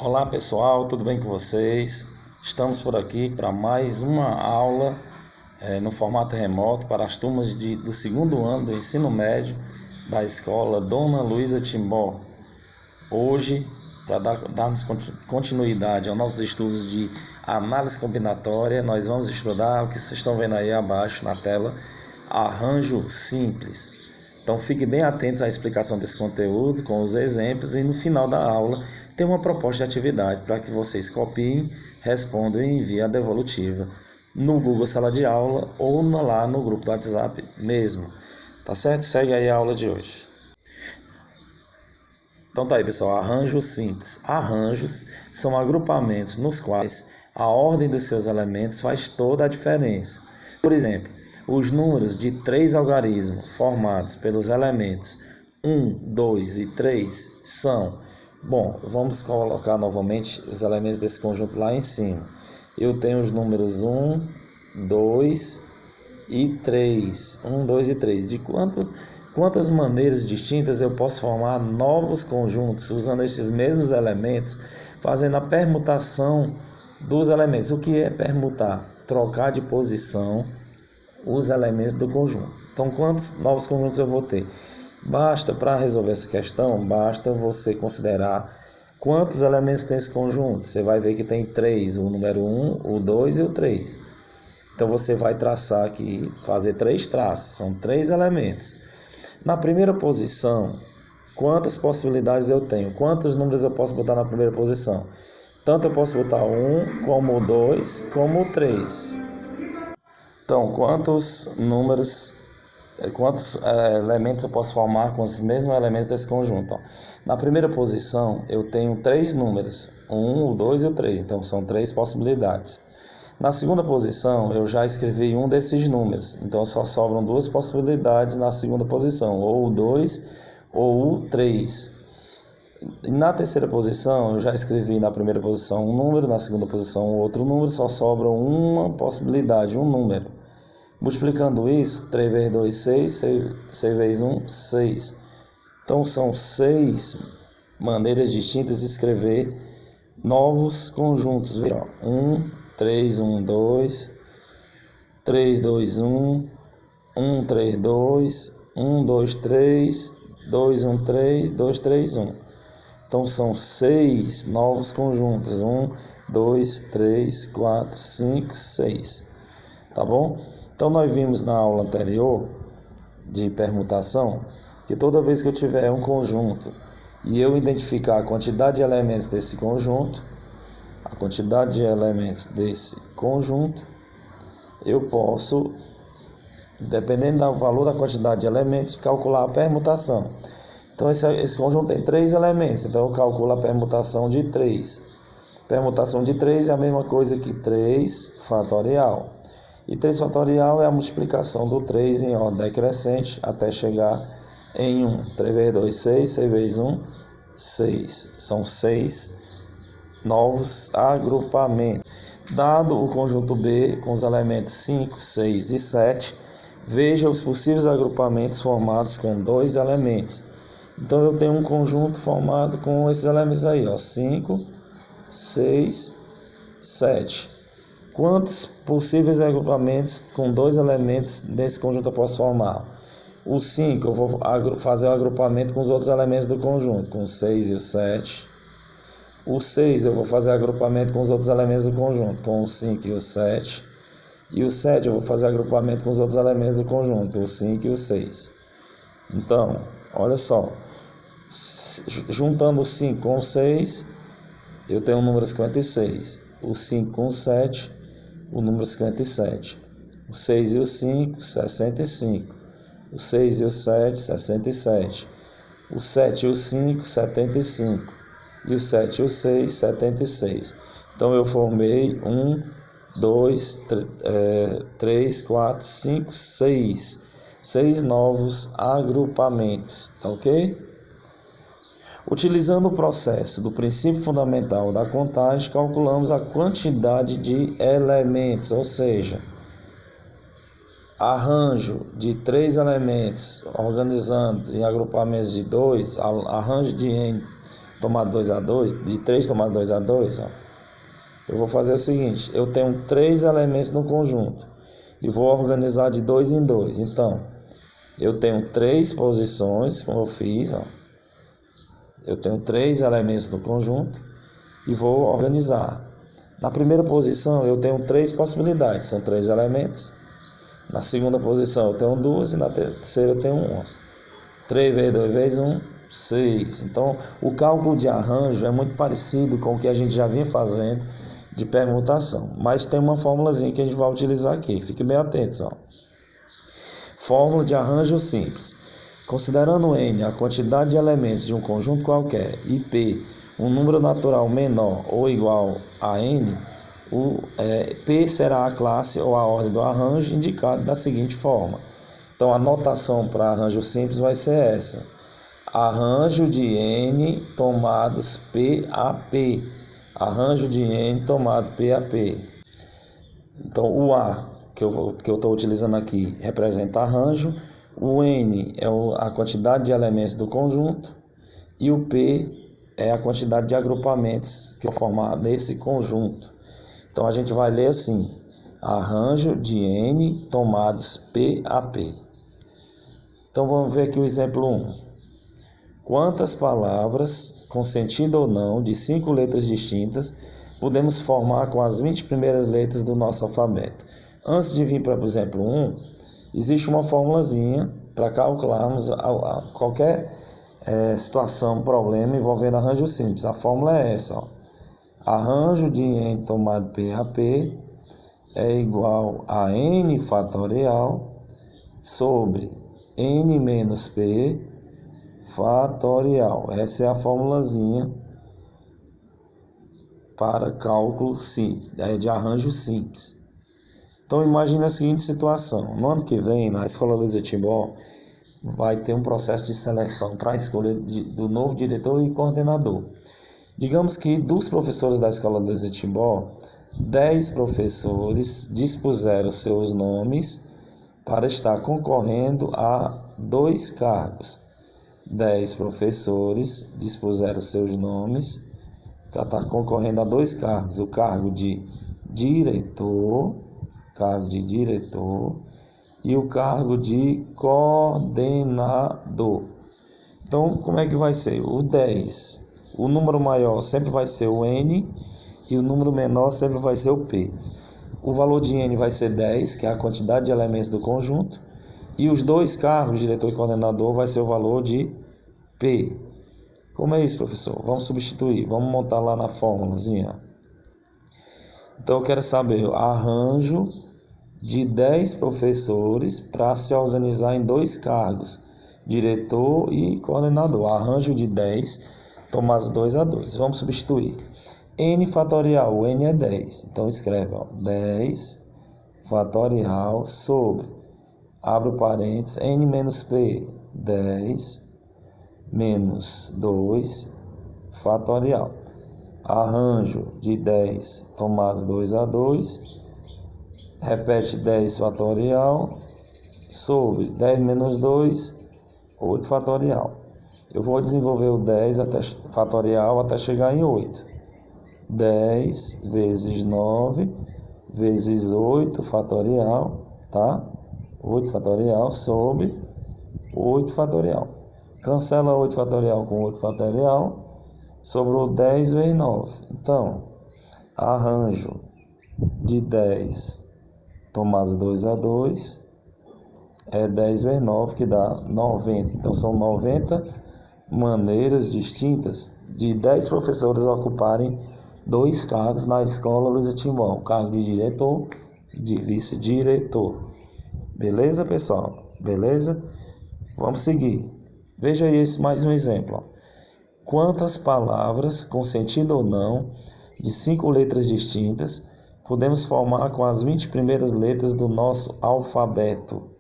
Olá pessoal, tudo bem com vocês? Estamos por aqui para mais uma aula no formato remoto para as turmas do segundo ano do ensino médio da escola Dona Luísa Timbó. Hoje, para darmos continuidade aos nossos estudos de análise combinatória, nós vamos estudar o que vocês estão vendo aí abaixo na tela, arranjo simples. Então fiquem bem atentos à explicação desse conteúdo com os exemplos e no final da aula tem uma proposta de atividade para que vocês copiem, respondam e enviem a devolutiva no Google Sala de Aula ou lá no grupo do WhatsApp mesmo. Tá certo? Segue aí a aula de hoje. Então tá aí pessoal, arranjos simples. Arranjos são agrupamentos nos quais a ordem dos seus elementos faz toda a diferença. Por exemplo, os números de 3 algarismos formados pelos elementos 1, 2 e 3 são... Bom, vamos colocar novamente os elementos desse conjunto lá em cima. Eu tenho os números 1, 2 e 3. 1, 2 e 3. De quantas maneiras distintas eu posso formar novos conjuntos usando esses mesmos elementos, fazendo a permutação dos elementos. O que é permutar? Trocar de posição os elementos do conjunto. Então, quantos novos conjuntos eu vou ter? Para resolver essa questão, basta você considerar quantos elementos tem esse conjunto. Você vai ver que tem 3, o número 1, o 2 e o 3. Então, você vai traçar aqui, fazer 3 traços, são 3 elementos. Na primeira posição, quantas possibilidades eu tenho? Quantos números eu posso botar na primeira posição? Tanto eu posso botar o 1, como o 2, como o 3. Então, quantos elementos eu posso formar com os mesmos elementos desse conjunto? Na primeira posição, eu tenho 3 números, o 1, o 2 e o 3, então são 3 possibilidades. Na segunda posição, eu já escrevi um desses números, então só sobram 2 possibilidades na segunda posição, ou o 2 ou o 3. Na terceira posição, eu já escrevi na primeira posição um número, na segunda posição outro número, só sobra uma possibilidade, um número. Multiplicando isso, 3 vezes 2, 6, 6 vezes 1, 6. Então, são 6 maneiras distintas de escrever novos conjuntos. 1, 3, 1, 2, 3, 2, 1, 1, 3, 2, 1, 2, 3, 2, 1, 3, 2, 3, 1. Então, são 6 novos conjuntos. 1, 2, 3, 4, 5, 6. Tá bom? Então, nós vimos na aula anterior de permutação que toda vez que eu tiver um conjunto e eu identificar a quantidade de elementos desse conjunto, eu posso, dependendo do valor da quantidade de elementos, calcular a permutação. Então, esse conjunto tem 3 elementos, então eu calculo a permutação de 3. Permutação de 3 é a mesma coisa que 3 fatorial. E 3 fatorial é a multiplicação do 3 em ordem decrescente até chegar em 1. 3 vezes 2, 6. 6 vezes 1, 6. São 6 novos agrupamentos. Dado o conjunto B com os elementos 5, 6 e 7, veja os possíveis agrupamentos formados com 2 elementos. Então, eu tenho um conjunto formado com esses elementos aí, 5, 6, 7. Quantos possíveis agrupamentos com 2 elementos desse conjunto eu posso formar? O 5, eu vou fazer o agrupamento com os outros elementos do conjunto, com o 6 e o 7. O 6, eu vou fazer agrupamento com os outros elementos do conjunto, com o 5 e o 7. E o 7, eu vou fazer agrupamento com os outros elementos do conjunto, o 5 e o 6. Então, olha só. Juntando o 5 com o 6, eu tenho o número 56. O 5 com o 7, o número 57. O 6 e o 5, 65. O 6 e o 7, 67. O 7 e o 5, 75. E o 7 e o 6, 76. Então, eu formei 1, 2, 3, 4, 5, 6. 6 novos agrupamentos, tá ok? Utilizando o processo do princípio fundamental da contagem, calculamos a quantidade de elementos, ou seja, arranjo de 3 elementos organizando em agrupamentos de 2, arranjo de N tomado 2 a 2, de 3 tomado 2 a 2, ó, eu vou fazer o seguinte, eu tenho 3 elementos no conjunto e vou organizar de 2 em 2. Então, eu tenho 3 posições, como eu fiz, ó. Eu tenho 3 elementos no conjunto e vou organizar. Na primeira posição eu tenho 3 possibilidades, são 3 elementos. Na segunda posição eu tenho 2 e na terceira eu tenho 1. 3 vezes 2 vezes 1, 6. Então, o cálculo de arranjo é muito parecido com o que a gente já vinha fazendo de permutação, mas tem uma formulazinha que a gente vai utilizar aqui. Fiquem bem atentos, ó. Fórmula de arranjo simples. Considerando N a quantidade de elementos de um conjunto qualquer e P um número natural menor ou igual a N, P será a classe ou a ordem do arranjo indicado da seguinte forma. Então, a notação para arranjo simples vai ser essa. Arranjo de N tomados P a P. Arranjo de N tomado P a P. Então, o A que eu estou utilizando aqui representa arranjo. O N é a quantidade de elementos do conjunto. E o P é a quantidade de agrupamentos que eu vou formar nesse conjunto. Então, a gente vai ler assim. Arranjo de N tomados P a P. Então, vamos ver aqui o exemplo 1. Quantas palavras, com sentido ou não, de 5 letras distintas, podemos formar com as 20 primeiras letras do nosso alfabeto? Antes de vir para o exemplo 1, existe uma formulazinha para calcularmos qualquer situação, problema envolvendo arranjo simples. A fórmula é essa, ó. Arranjo de N tomado P a P é igual a N fatorial sobre N menos P fatorial. Essa é a formulazinha para cálculo de arranjo simples. Então, imagine a seguinte situação. No ano que vem, na Escola Luiza Timbó, vai ter um processo de seleção para a escolha do novo diretor e coordenador. Digamos que dos professores da Escola Luiza Timbó, 10 professores dispuseram seus nomes para estar concorrendo a 2 cargos. 10 professores dispuseram seus nomes para estar concorrendo a 2 cargos. O cargo de diretor e o cargo de coordenador. Então, como é que vai ser? O 10, o número maior sempre vai ser o N e o número menor sempre vai ser o P. O valor de N vai ser 10, que é a quantidade de elementos do conjunto, e os 2 cargos, diretor e coordenador, vai ser o valor de P. Como é isso, professor? Vamos substituir, vamos montar lá na fórmulazinha. Então, eu quero saber o arranjo de 10 professores para se organizar em 2 cargos, diretor e coordenador. Arranjo de 10, tomados 2 a 2. Vamos substituir. N fatorial, o N é 10. Então, escreve, ó, 10 fatorial sobre, abre o parênteses, N menos P, 10 menos 2 fatorial. Arranjo de 10 tomados 2 a 2, repete 10 fatorial sobre 10 menos 2, 8 fatorial. Eu vou desenvolver o 10 fatorial até chegar em 8. 10 vezes 9 vezes 8 fatorial, tá? 8 fatorial sobre 8 fatorial. Cancela 8 fatorial com 8 fatorial. Sobrou 10 vezes 9. Então, arranjo de 10 tomados 2 a 2 é 10 vezes 9, que dá 90. Então, são 90 maneiras distintas de 10 professores ocuparem 2 cargos na Escola Luiza Timbó. O cargo de diretor e de vice-diretor. Beleza, pessoal? Beleza? Vamos seguir. Veja aí mais um exemplo, ó. Quantas palavras, com sentido ou não, de 5 letras distintas, podemos formar com as 20 primeiras letras do nosso alfabeto?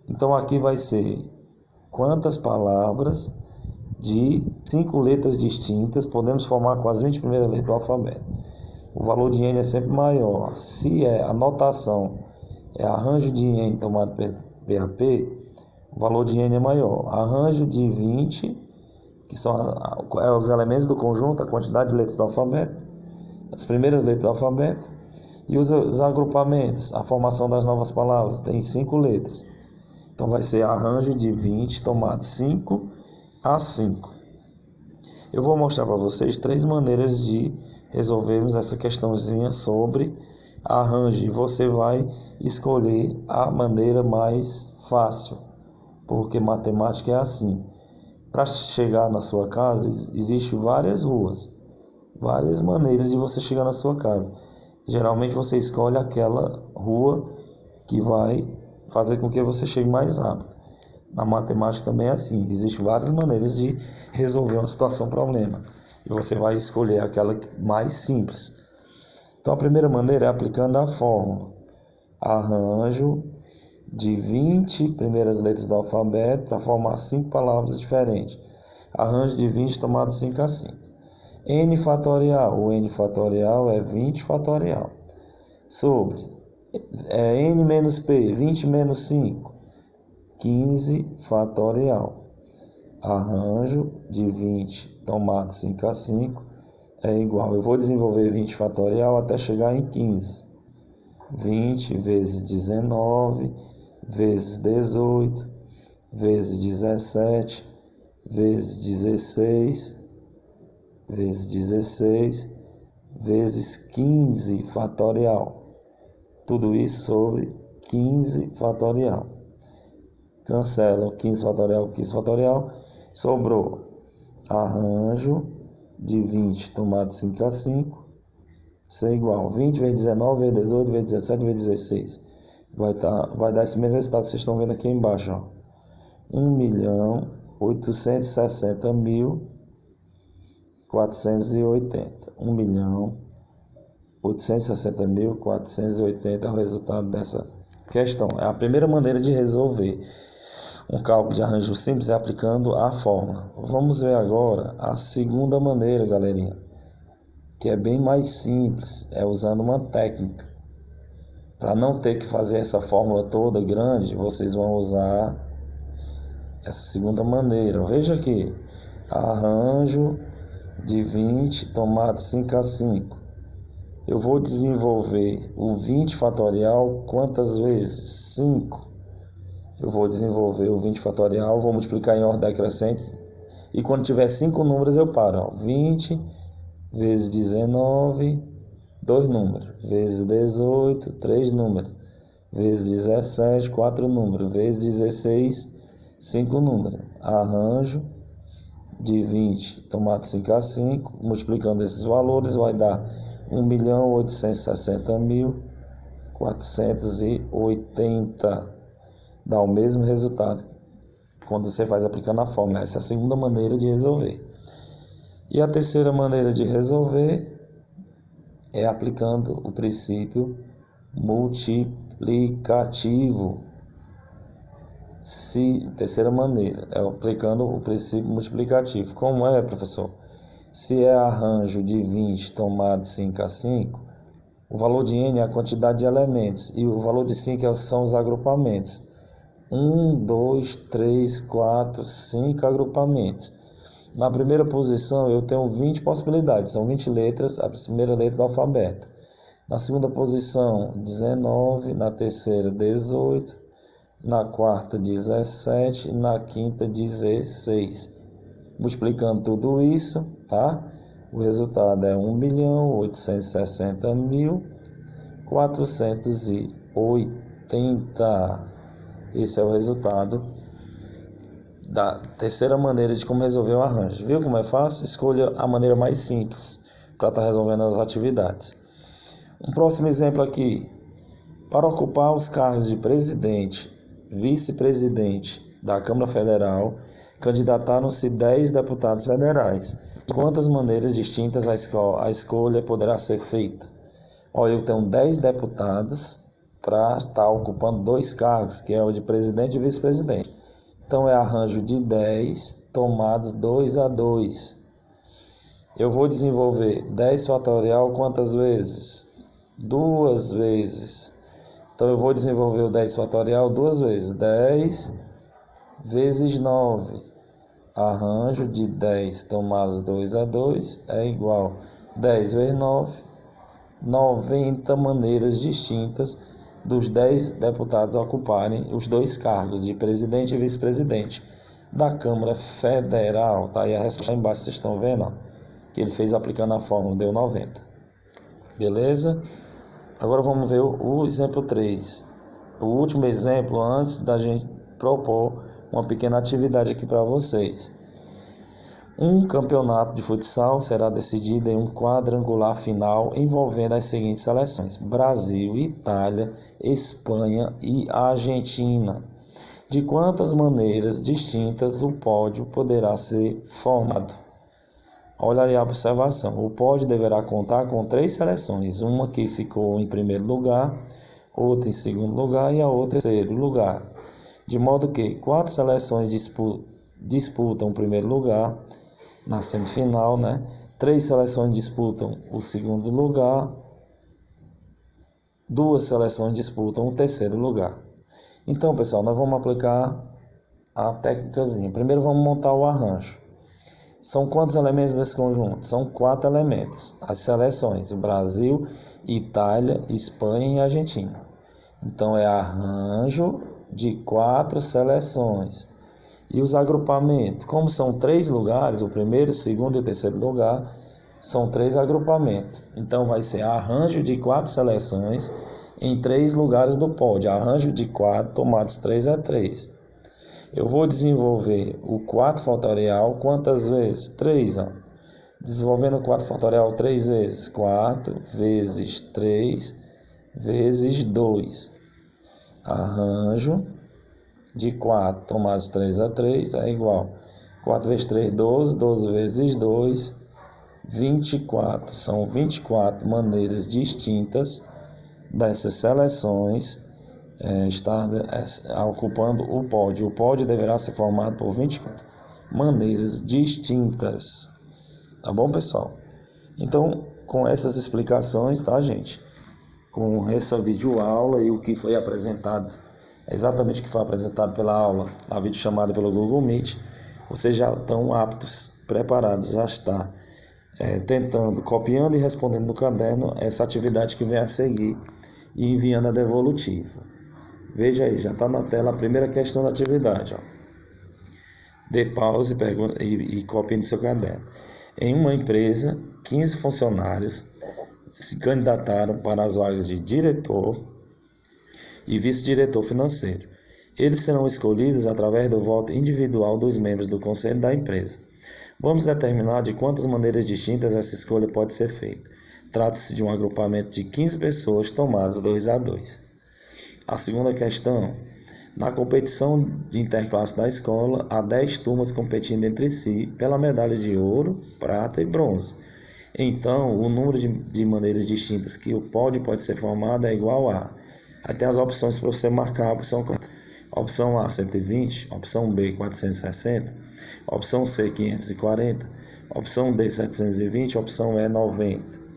Então, aqui vai ser quantas palavras de 5 letras distintas podemos formar com as 20 primeiras letras do alfabeto. O valor de N é sempre maior. Se a notação é arranjo de N tomado P a P, o valor de N é maior. Arranjo de 20 que são os elementos do conjunto, a quantidade de letras do alfabeto, as primeiras letras do alfabeto, e os agrupamentos, a formação das novas palavras, tem 5 letras. Então vai ser arranjo de 20 tomado 5 a 5. Eu vou mostrar para vocês 3 maneiras de resolvermos essa questãozinha sobre arranjo. E você vai escolher a maneira mais fácil, porque matemática é assim. Para chegar na sua casa, existem várias ruas, várias maneiras de você chegar na sua casa. Geralmente você escolhe aquela rua que vai fazer com que você chegue mais rápido. Na matemática também é assim, existem várias maneiras de resolver uma situação, problema, e você vai escolher aquela mais simples. Então a primeira maneira é aplicando a fórmula. Arranjo de 20 primeiras letras do alfabeto para formar 5 palavras diferentes. Arranjo de 20 tomado 5 a 5. N fatorial. O N fatorial é 20 fatorial. Sobre N menos P, 20 menos 5, 15 fatorial. Arranjo de 20 tomado 5 a 5 é igual. Eu vou desenvolver 20 fatorial até chegar em 15. 20 vezes 19, vezes 18, vezes 17, vezes 16, vezes 16, vezes 15 fatorial. Tudo isso sobre 15 fatorial. Cancela o 15 fatorial com 15 fatorial. Sobrou arranjo de 20 tomado 5 a 5. Isso é igual. 20 vezes 19, vezes 18, vezes 17, vezes 16. Vai dar esse mesmo resultado que vocês estão vendo aqui embaixo. 1.860.480. 1.860.480 é o resultado dessa questão. É a primeira maneira de resolver um cálculo de arranjo simples, é aplicando a fórmula. Vamos ver agora a segunda maneira, galerinha, que é bem mais simples, é usando uma técnica. Para não ter que fazer essa fórmula toda grande, vocês vão usar essa segunda maneira. Veja aqui, arranjo de 20 tomado 5 a 5. Eu vou desenvolver o 20 fatorial quantas vezes? 5. Eu vou desenvolver o 20 fatorial, vou multiplicar em ordem decrescente, e quando tiver 5 números eu paro. 20 vezes 19, 2 números, vezes 18, 3 números, vezes 17, 4 números, vezes 16, 5 números. Arranjo de 20 tomado 5 a 5, multiplicando esses valores, vai dar 1.860.480. Dá o mesmo resultado quando você faz aplicando a fórmula. Essa é a segunda maneira de resolver. E a terceira maneira de resolver é aplicando o princípio multiplicativo. Terceira maneira é aplicando o princípio multiplicativo. Como é, professor? Se é arranjo de 20 tomado 5 a 5, o valor de N é a quantidade de elementos e o valor de 5 são os agrupamentos. 1, 2, 3, 4, 5 agrupamentos. Na primeira posição eu tenho 20 possibilidades, são 20 letras, a primeira letra do alfabeto. Na segunda posição, 19, na terceira, 18, na quarta, 17 e na quinta, 16. Multiplicando tudo isso, tá? O resultado é 1.860.480. Esse é o resultado da terceira maneira de como resolver o arranjo. Viu como é fácil? Escolha a maneira mais simples para estar resolvendo as atividades. Um próximo exemplo aqui. Para ocupar os cargos de presidente, vice-presidente da Câmara Federal, candidataram-se 10 deputados federais. De quantas maneiras distintas a escolha poderá ser feita? Eu tenho 10 deputados para estar ocupando 2 cargos, que é o de presidente e vice-presidente. Então é arranjo de 10 tomados 2 a 2. Eu vou desenvolver 10 fatorial quantas vezes? 2 vezes. Então eu vou desenvolver o 10 fatorial 2 vezes. 10 vezes 9. arranjo de 10 tomados 2 a 2 é igual 10 vezes 9, 90 maneiras distintas dos 10 deputados ocuparem os dois cargos de presidente e vice-presidente da Câmara Federal. Tá aí a resposta embaixo, vocês estão vendo, ó, que ele fez aplicando a fórmula, deu 90. Beleza? Agora vamos ver o exemplo 3. O último exemplo antes da gente propor uma pequena atividade aqui para vocês. Um campeonato de futsal será decidido em um quadrangular final envolvendo as seguintes seleções: Brasil, Itália, Espanha e Argentina. De quantas maneiras distintas o pódio poderá ser formado? Olha aí a observação. O pódio deverá contar com 3 seleções, uma que ficou em primeiro lugar, outra em segundo lugar e a outra em terceiro lugar. De modo que 4 seleções disputam o primeiro lugar na semifinal, né? 3 seleções disputam o segundo lugar, 2 seleções disputam o terceiro lugar. Então, pessoal, nós vamos aplicar a técnicazinha. Primeiro vamos montar o arranjo. São quantos elementos desse conjunto? São 4 elementos. As seleções: Brasil, Itália, Espanha e Argentina. Então é arranjo de 4 seleções. E os agrupamentos? Como são 3 lugares, o primeiro, o segundo e o terceiro lugar, são 3 agrupamentos. Então vai ser arranjo de 4 seleções em 3 lugares do pódio. Arranjo de 4 tomados 3 a 3. Eu vou desenvolver o 4 fatorial quantas vezes? 3, ó. Desenvolvendo o 4 fatorial 3 vezes. 4 vezes 3 vezes 2. Arranjo de 4 tomados 3 a 3 é igual 4 vezes 3, 12. 12 vezes 2, 24. São 24 maneiras distintas dessas seleções está ocupando o pódio. O pódio deverá ser formado por 24 maneiras distintas. Tá bom, pessoal? Então, com essas explicações, tá, gente? Com essa videoaula e o que foi apresentado, exatamente o que foi apresentado pela aula, a videochamada pelo Google Meet, vocês já estão aptos, preparados a estar tentando, copiando e respondendo no caderno essa atividade que vem a seguir e enviando a devolutiva. Veja aí, já está na tela a primeira questão da atividade. Ó. Dê pause e copie no seu caderno. Em uma empresa, 15 funcionários se candidataram para as vagas de diretor e vice-diretor financeiro. Eles serão escolhidos através do voto individual dos membros do conselho da empresa. Vamos determinar de quantas maneiras distintas essa escolha pode ser feita. Trata-se de um agrupamento de 15 pessoas tomadas 2 a 2. A segunda questão: na competição de interclasse da escola, há 10 turmas competindo entre si pela medalha de ouro, prata e bronze. Então, o número de maneiras distintas que o pódio pode ser formado é igual a... Aí tem as opções para você marcar a opção correta. Opção A, 120. Opção B, 460. Opção C, 540. Opção D, 720. Opção E, 90.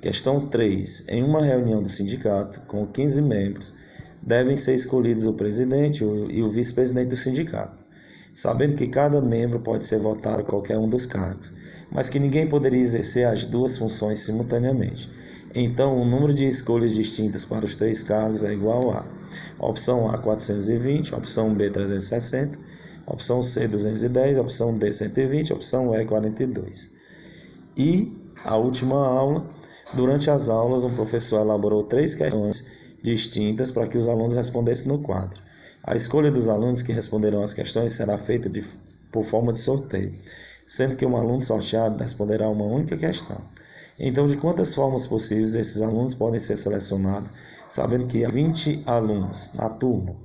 Questão 3. Em uma reunião do sindicato, com 15 membros, devem ser escolhidos o presidente e o vice-presidente do sindicato, sabendo que cada membro pode ser votado a qualquer um dos cargos, mas que ninguém poderia exercer as 2 funções simultaneamente. Então, o número de escolhas distintas para os 3 cargos é igual a: opção A, 420, opção B, 360, opção C, 210, opção D, 120, opção E, 42. E a última aula: durante as aulas, um professor elaborou 3 questões distintas para que os alunos respondessem no quadro. A escolha dos alunos que responderão as questões será feita por forma de sorteio, sendo que um aluno sorteado responderá uma única questão. Então, de quantas formas possíveis esses alunos podem ser selecionados, sabendo que há 20 alunos na turma?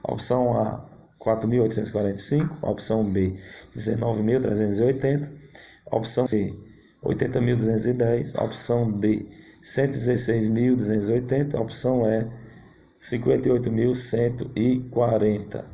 Opção A, 4.845, opção B, 19.380, opção C, 80.210, opção D, 116.280, opção E, 58.140.